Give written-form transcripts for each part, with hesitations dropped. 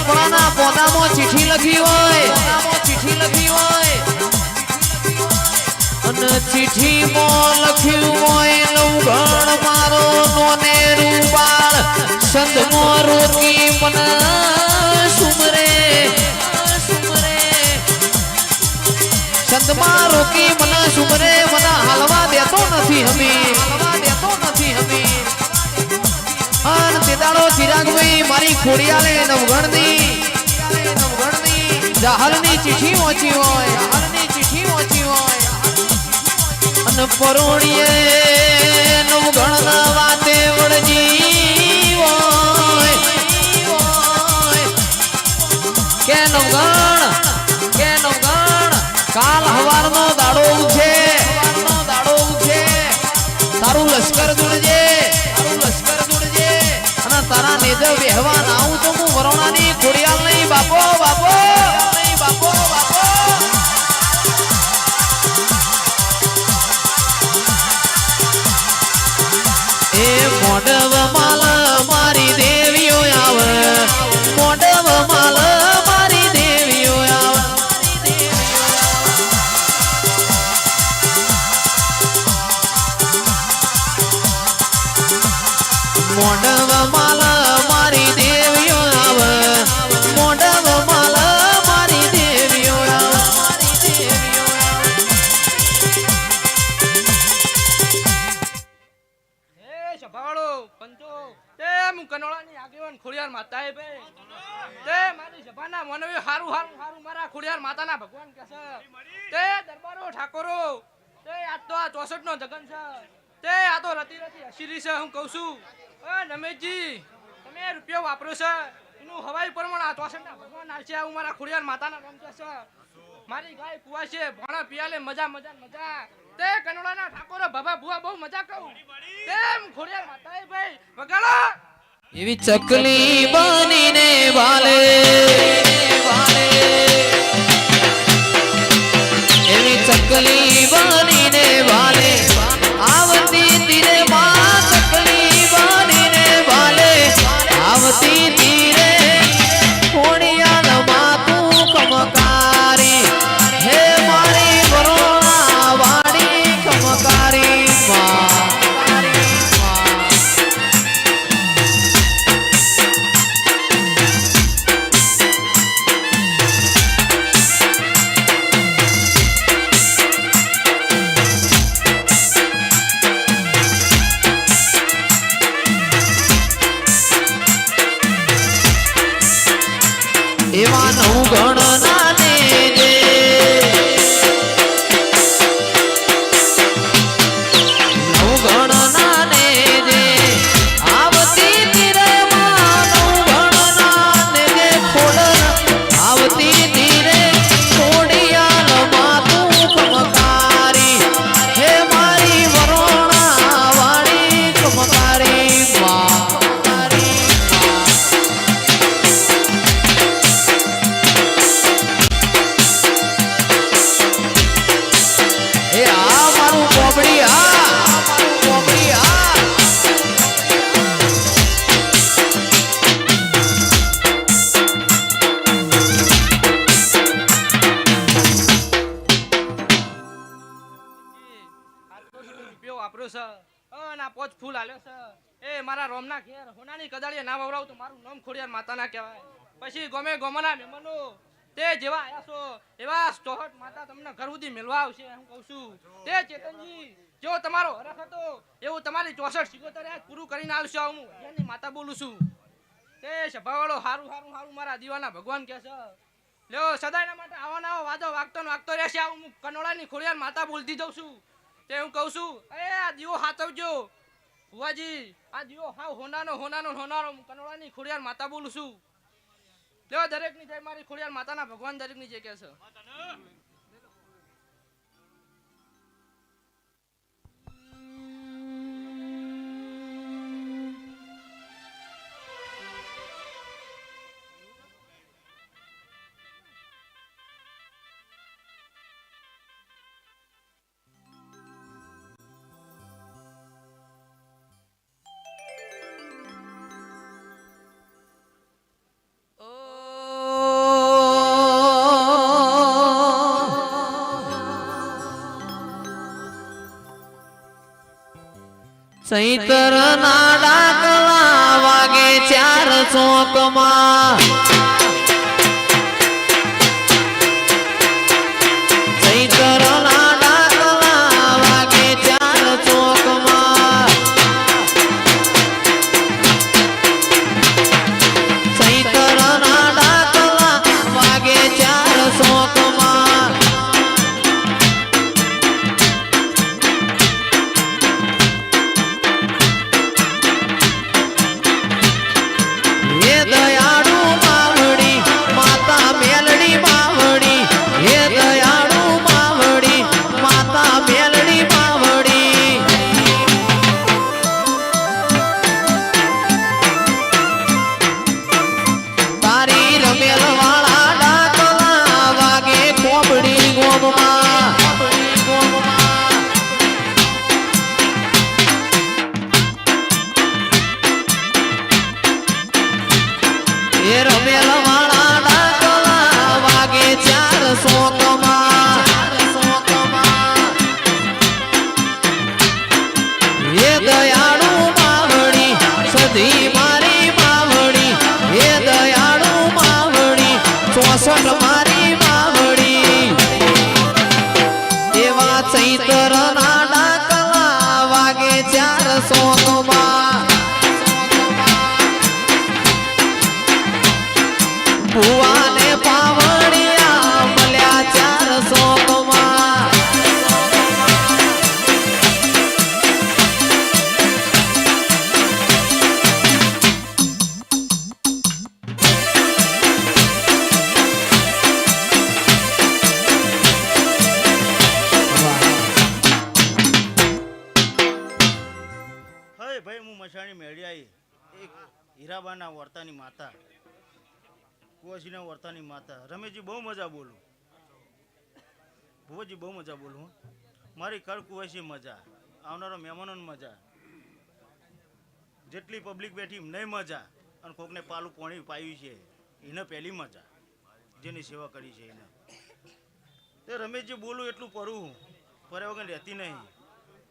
પીપળાના પોદામાં ચિઠ્ઠી લખી હોય અને ચિઠ્ઠીમાં લખ્યું હોય લવગણ મારો નોને રૂપાળ સંતમો રોકી મને સુમરે સંતમાં રોકી મને સુમરે મને હાલવા દેતો નથી હમી અન તેદાડો ચિરાગભાઈ મારી ખોડિયાલે નવગણની જાહલની ચિઠ્ઠી વાંચી હોય અને પરોણીએ નવગણના વાતે વળજી હોય કે નવગણ કાલ હવારનો દાડો ઉઠે તારું લશ્કર દુડજે અને તારા નેજ બેહવા ના આવું તો હું વરોણાની ખોડિયાલ નહીં બાપો એ મોડવ માલ મારી દેવીઓ આવે મોડવ માલ મારી દેવીઓ આવે મોડવ માલ મારી દેવીઓ આવે મોડવ માલ મારી દેવીઓ આવે સભાળો પંચો તે હું કનોળાની આગેવાન ખોડિયાર માતાએ બે તે મારી સભાના મનવી હારું મારા ખોડિયાર માતાના ભગવાન કે છે તે દરબારો ઠાકોરો તે આ તો આ 64 નો જગન છે તે આ તો રતી હસીરી છે હું કહું છું રમેશજી તમે રૂપિયો વાપરો છે એનું હવાઈ પ્રમાણ આ 64 ના ભગવાન આવશે હું મારા ખોડિયાર માતાના નામ કે છે મારી ગાય કુવા છે ભણા પિયાલે મજા તે કનોડાના ઠાકોરો બાબા ભુવા બહુ મજા કહું તેમ ખોડિયાર માતાએ ભાઈ વગાડો એવી ચકલી બનીને વાલે એવી ચકલી બનીને વાલે આવતી તીરે માં ચકલી બનીને વાલે આવતી તીરે ખોડિયાલ માં તું કમકારી હે મારી વરોણા વાડી કમકારી માં એવા નવગણ નાને જે નવગણ નાને જે આવતી તીરે માં નવગણ નાને જે ખોડલ આવતી તીરે ખોડિયાલ માં તું કમકારી હે મારી વરોણા વાળી કમકારી માં વાપરો છે ના પોચ ફૂલ આલ્યો છે એ મારા રોમના ઘેર હોનાની કદાળીએ ના વવરાવ તો મારું નામ ખોડિયાર માતાના કહેવાય પછી ગોમના મહેમાનો તે જેવા આયા છો એવા ચોહટ માતા તમને ઘર સુધી મેળવા આવશે હું કહું છું તે ચેતનજી જેવો તમારો હરખ હતો એવું તમારી 64 સિકોતર પૂરું કરીને આવશે હું એની માતા બોલું છું તે સભાવાળો હારું મારા દીવાના ભગવાન કહે છે લ્યો સદાયના માટે આવા વાદો વાગતો રહેશે હું કનોડાની ખોડિયાર માતા બોલતી જઉં છું તે હું કહું છું આ દીવો હાથવજો ભુવાજી આ દીવો હાવ હોનાનો કનોડાની ખોડિયાર માતા બોલું છું લ્યો દરેકની જય મારી ખોડિયાર માતાના ભગવાન દરેકની જય કહે છે ચૈતર ના ડાકલા વાગે 4 ચોકમાં ચૈતર ના ડાકલા વાગે 4 ચોકમાં ચૈતર ના ડાકલા વાગે 4 ચોકમાં દયાળુ માવડી માતા મેલડી માવડી હે દયાળુ માવડી માતા મેલડી માવડી તારી રમેલ વાળા ડાકલા વાગે કોબડી ગોમમાં એ રમેલ વાળા ડાકલા વાગે 4 ચોકમાં એ દયાળુ માવડી સધી મારી માવડી એ દયાળુ માવડી 64 મારી માવડી એવા ચૈતર ના ડાકલા વાગે 4 ચોકમાં ભુવાને પાવડિયા મળ્યા 4 ચોકમાં હે ભાઈ હું મસાણી મેળી આવી એક હીરાબાના વર્તાની માતા કુવાસીના વર્તાની માતા રમેશજી બહુ મજા બોલું ભુવજી બહુ મજા બોલું હો. મારી કર કુવાસી મજા આવનારા મહેમાનોને મજા જેટલી પબ્લિક બેઠી નહીં મજા અને કોકને પાલું પાણી પાયું છે એને પહેલી મજા જેની સેવા કરી છે એને તે રમેશજી બોલું એટલું પરવું પર્યા વગર રહેતી નહીં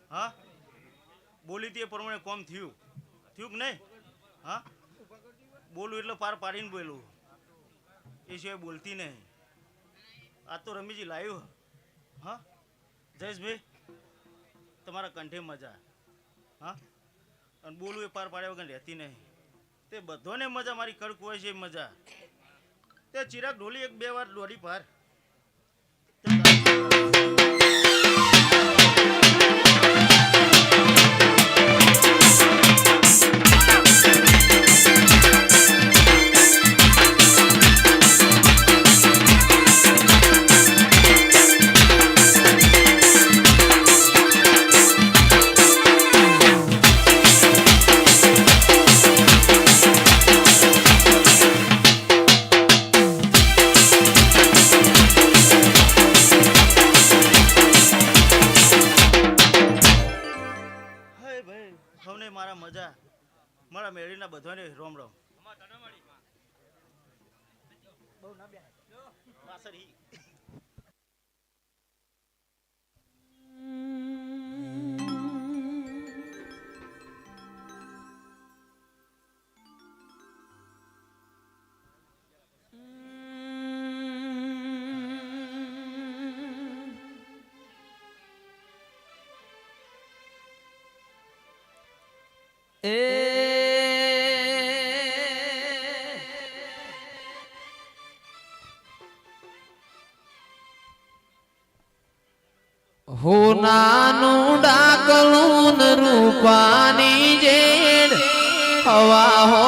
હા બોલી તે પ્રમાણે કોમ થયું થયું કે નહીં હા બોલું એટલે પાર પાડીને બોલું એ સિવાય બોલતી નહીં આ તો રમીજી લાવ્યો હા જયેશભાઈ તમારા કંઠે મજા હા અને બોલું એ પાર પાડ્યા વગર રહેતી નહીં તે બધાને મજા મારી કડક હોય છે મજા તે ચિરાગ ઢોલી 1-2 વાર દોડી પાર સૌને મારા મજા મારા મેળીના બધાને રોમ રોમ બહુ ના બે વાસરી હોનાનું ડાકલું રૂપાની જેડ હવા હો